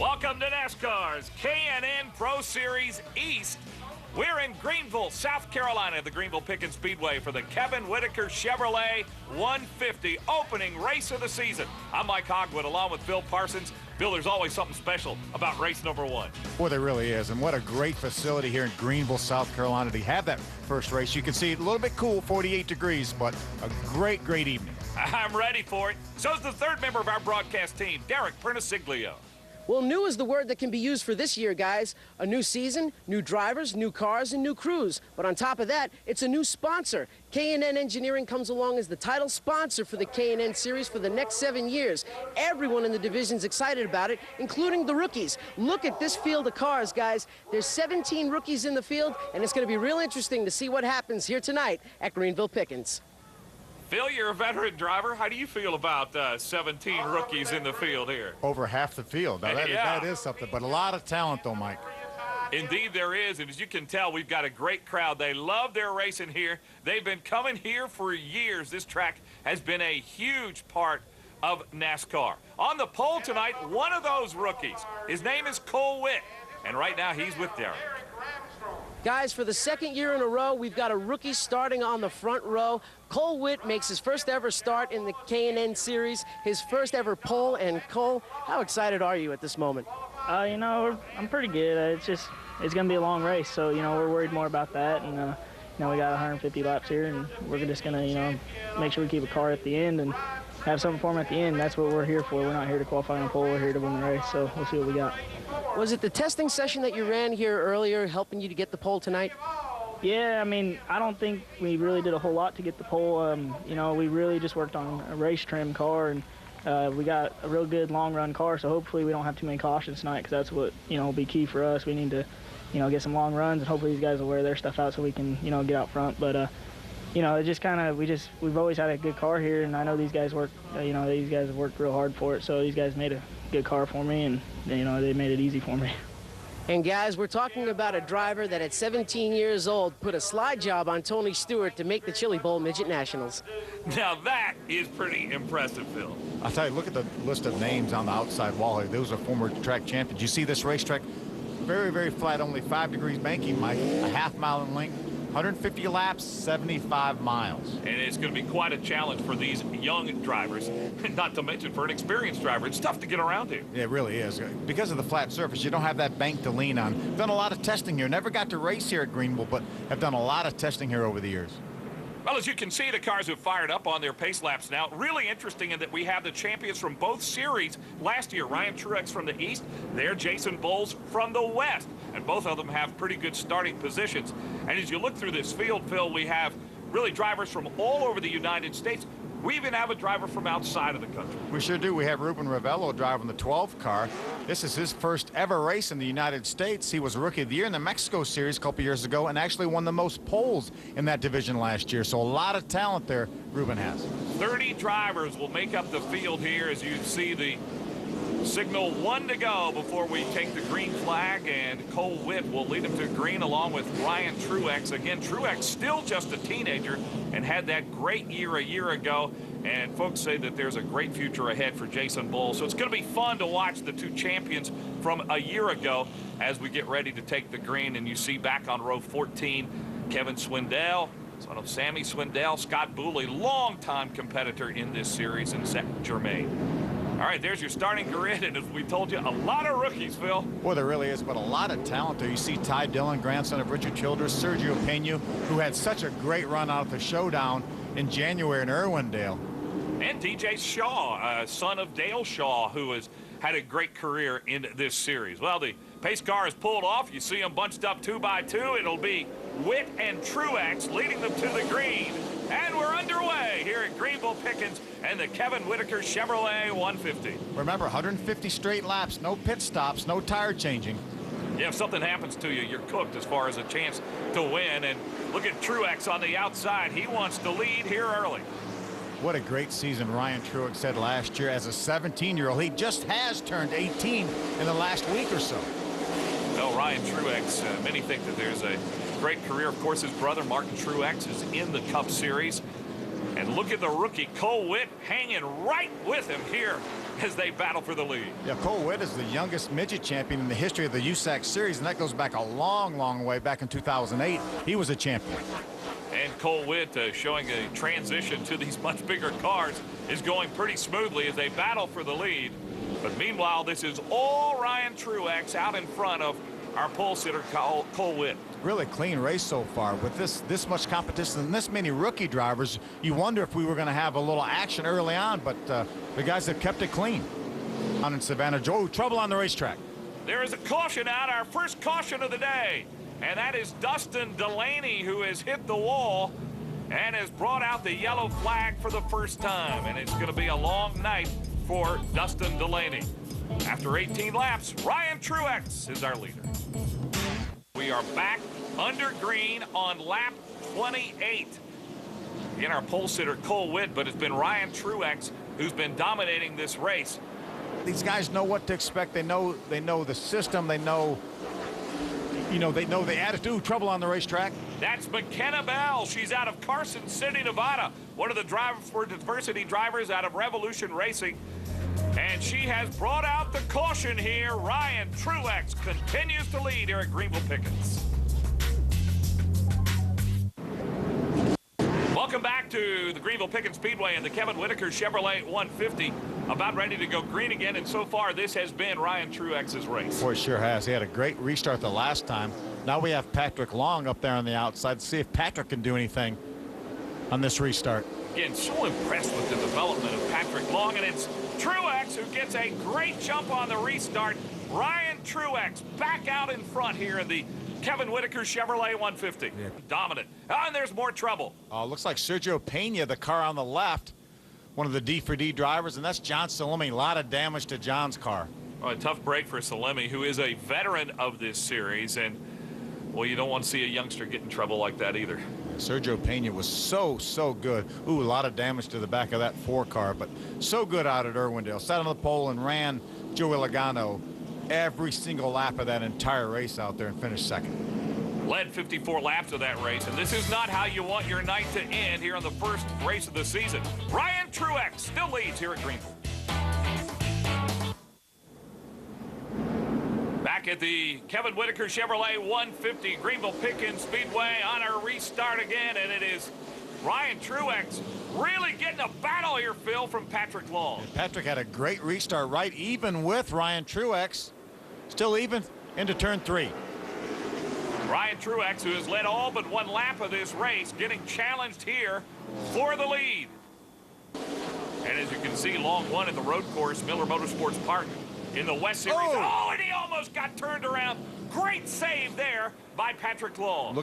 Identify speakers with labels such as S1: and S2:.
S1: Welcome to NASCAR's K&N Pro Series East. We're in Greenville, South Carolina at the Greenville Pickens Speedway for the Kevin Whitaker Chevrolet 150 opening race of the season. I'm Mike Hogwood along with Phil Parsons. Bill, there's always something special about race number one.
S2: Boy, there really is. And what a great facility here in Greenville, South Carolina to have that first race. You can see it a little bit cool, 48 degrees, but a great, great evening.
S1: I'm ready for it. So's the third member of our broadcast team, Derek Perniciglio.
S3: Well, new is the word that can be used for this year, guys. A new season, new drivers, new cars, and new crews. But on top of that, it's a new sponsor. K&N Engineering comes along as the title sponsor for the K&N Series for the next 7 years. Everyone in the division's excited about it, including the rookies. Look at this field of cars, guys. There's 17 rookies in the field, and it's going to be real interesting to see what happens here tonight at Greenville Pickens.
S1: Phil, you're a veteran driver. How do you feel about 17 rookies in the field here?
S2: Over half the field. Now, that is something, but a lot of talent, though, Mike.
S1: Indeed there is, and as you can tell, we've got a great crowd. They love their racing here. They've been coming here for years. This track has been a huge part of NASCAR. On the pole tonight, one of those rookies. His name is Cole Whitt, and right now he's with Derek.
S3: Guys, for the second year in a row, we've got a rookie starting on the front row. Cole Whitt makes his first ever start in the K&N Series, his first ever pole. And Cole, how excited are you at this moment?
S4: You know, I'm pretty good. It's going to be a long race, so, you know, we're worried more about that. And, you know, we got 150 laps here, and we're just going to, you know, make sure we keep a car at the end and have something for them at the end. That's what we're here for. We're not here to qualify on pole. We're here to win the race, so we'll see what we got.
S3: Was it the testing session that you ran here earlier helping you to get the pole tonight?
S4: Yeah, I mean, I don't think we really did a whole lot to get the pole. You know, we really just worked on a race trim car, and we got a real good long-run car, so hopefully we don't have too many cautions tonight, because that's what, you know, will be key for us. We need to, you know, get some long runs, and hopefully these guys will wear their stuff out so we can, you know, get out front. But, you know, it just kind of, we've always had a good car here, and I know these guys work, you know, these guys have worked real hard for it, so these guys made a good car for me, and, you know, they made it easy for me.
S3: And guys, we're talking about a driver that at 17 years old put a slide job on Tony Stewart to make the Chili Bowl Midget Nationals.
S1: Now that is pretty impressive, Phil.
S2: I'll tell you, look at the list of names on the outside wall here. Those are former track champions. You see this racetrack, very, very flat, only 5 degrees banking, Mike, a half mile in length. 150 laps, 75 miles.
S1: And it's going to be quite a challenge for these young drivers, not to mention for an experienced driver. It's tough to get around here.
S2: Yeah, it really is. Because of the flat surface, you don't have that bank to lean on. Done a lot of testing here. Never got to race here at Greenville, but have done a lot of testing here over the years.
S1: Well, as you can see, the cars have fired up on their pace laps now. Really interesting in that we have the champions from both series. Last year, Ryan Truex from the East, there Jason Bowles from the West. And both of them have pretty good starting positions. And as you look through this field, Phil, we have really drivers from all over the United States. We even have a driver from outside of the country.
S2: We sure do. We have Ruben Ravello driving the 12 car. This is his first ever race in the United States. He was Rookie of the Year in the Mexico Series a couple years ago and actually won the most poles in that division last year. So a lot of talent there Ruben has.
S1: 30 drivers will make up the field here as you see the signal 1 to go before we take the green flag, and Cole Whitt will lead him to green along with Ryan Truex. Again, Truex still just a teenager and had that great year a year ago, and folks say that there's a great future ahead for Jason Bowles. So it's going to be fun to watch the two champions from a year ago as we get ready to take the green. And you see back on row 14, Kevin Swindell, son of Sammy Swindell, Scott Booley, longtime competitor in this series, and Zach Germain. All right, there's your starting grid, and as we told you, a lot of rookies, Phil.
S2: Well, there really is, but a lot of talent there. You see Ty Dillon, grandson of Richard Childress, Sergio Pena, who had such a great run out at the showdown in January in Irwindale.
S1: And DJ Shaw, son of Dale Shaw, who has had a great career in this series. Well, the pace car is pulled off. You see them bunched up 2 by 2. It'll be Whitt and Truex leading them to the green. And we're underway here at Greenville Pickens and the Kevin Whitaker Chevrolet 150.
S2: Remember, 150 straight laps, no pit stops, no tire changing.
S1: Yeah, if something happens to you, you're cooked as far as a chance to win. And look at Truex on the outside. He wants to lead here early.
S2: What a great season Ryan Truex had last year as a 17-year-old. He just has turned 18 in the last week or so.
S1: Well, Ryan Truex, many think that there's a great career. Of course, his brother Martin Truex is in the Cup Series. And look at the rookie Cole Whitt hanging right with him here as they battle for the lead.
S2: Yeah, Cole Witt is the youngest midget champion in the history of the USAC series, and that goes back a long, long way. Back in 2008, he was a champion.
S1: And Cole Witt showing a transition to these much bigger cars is going pretty smoothly as they battle for the lead. But meanwhile, this is all Ryan Truex out in front of our pole sitter, Cole Witt.
S2: Really clean race so far. With this much competition and this many rookie drivers, you wonder if we were going to have a little action early on, but the guys have kept it clean. On in Savannah, Joe, trouble on the racetrack.
S1: There is a caution out, our first caution of the day, and that is Dustin Delaney, who has hit the wall and has brought out the yellow flag for the first time, and it's going to be a long night for Dustin Delaney. After 18 laps, Ryan Truex is our leader. We are back under green on lap 28. Again, our pole sitter, Cole Witt, but it's been Ryan Truex who's been dominating this race.
S2: These guys know what to expect. They know the system. They know the attitude. Trouble on the racetrack.
S1: That's McKenna Bell. She's out of Carson City, Nevada. One of the drivers for diversity drivers out of Revolution Racing. And she has brought out the caution here. Ryan Truex continues to lead here at Greenville Pickens. Welcome back to the Greenville Pickens Speedway and the Kevin Whitaker Chevrolet 150. About ready to go green again, and so far this has been Ryan Truex's race.
S2: Boy, sure has. He had a great restart the last time. Now we have Patrick Long up there on the outside to see if Patrick can do anything on this restart.
S1: Again, so impressed with the development of Patrick Long, and it's Truex who gets a great jump on the restart. Ryan Truex back out in front here in the Kevin Whitaker Chevrolet 150.
S2: Yeah.
S1: Dominant. Oh, and there's more trouble.
S2: Looks like Sergio Pena, the car on the left, one of the D4D drivers, and that's John Salemi. A lot of damage to John's car.
S1: Oh, a tough break for Salemi, who is a veteran of this series, and, well, you don't want to see a youngster get in trouble like that either.
S2: Sergio Pena was so good. Ooh, a lot of damage to the back of that 4 car, but so good out at Irwindale. Sat on the pole and ran Joey Logano every single lap of that entire race out there and finished second.
S1: Led 54 laps of that race, and this is not how you want your night to end here on the first race of the season. Ryan Truex still leads here at Greenville. Back at the Kevin Whitaker Chevrolet 150 Greenville Pickens Speedway on our restart again, and it is Ryan Truex really getting a battle here, Phil, from Patrick Long.
S2: And Patrick had a great restart, right even with Ryan Truex. Still even into turn 3.
S1: Ryan Truex, who has led all but one lap of this race, getting challenged here for the lead. And as you can see, Long won at the road course, Miller Motorsports Park in the West Series. Oh, and he almost got turned around. Great save there by Patrick Long.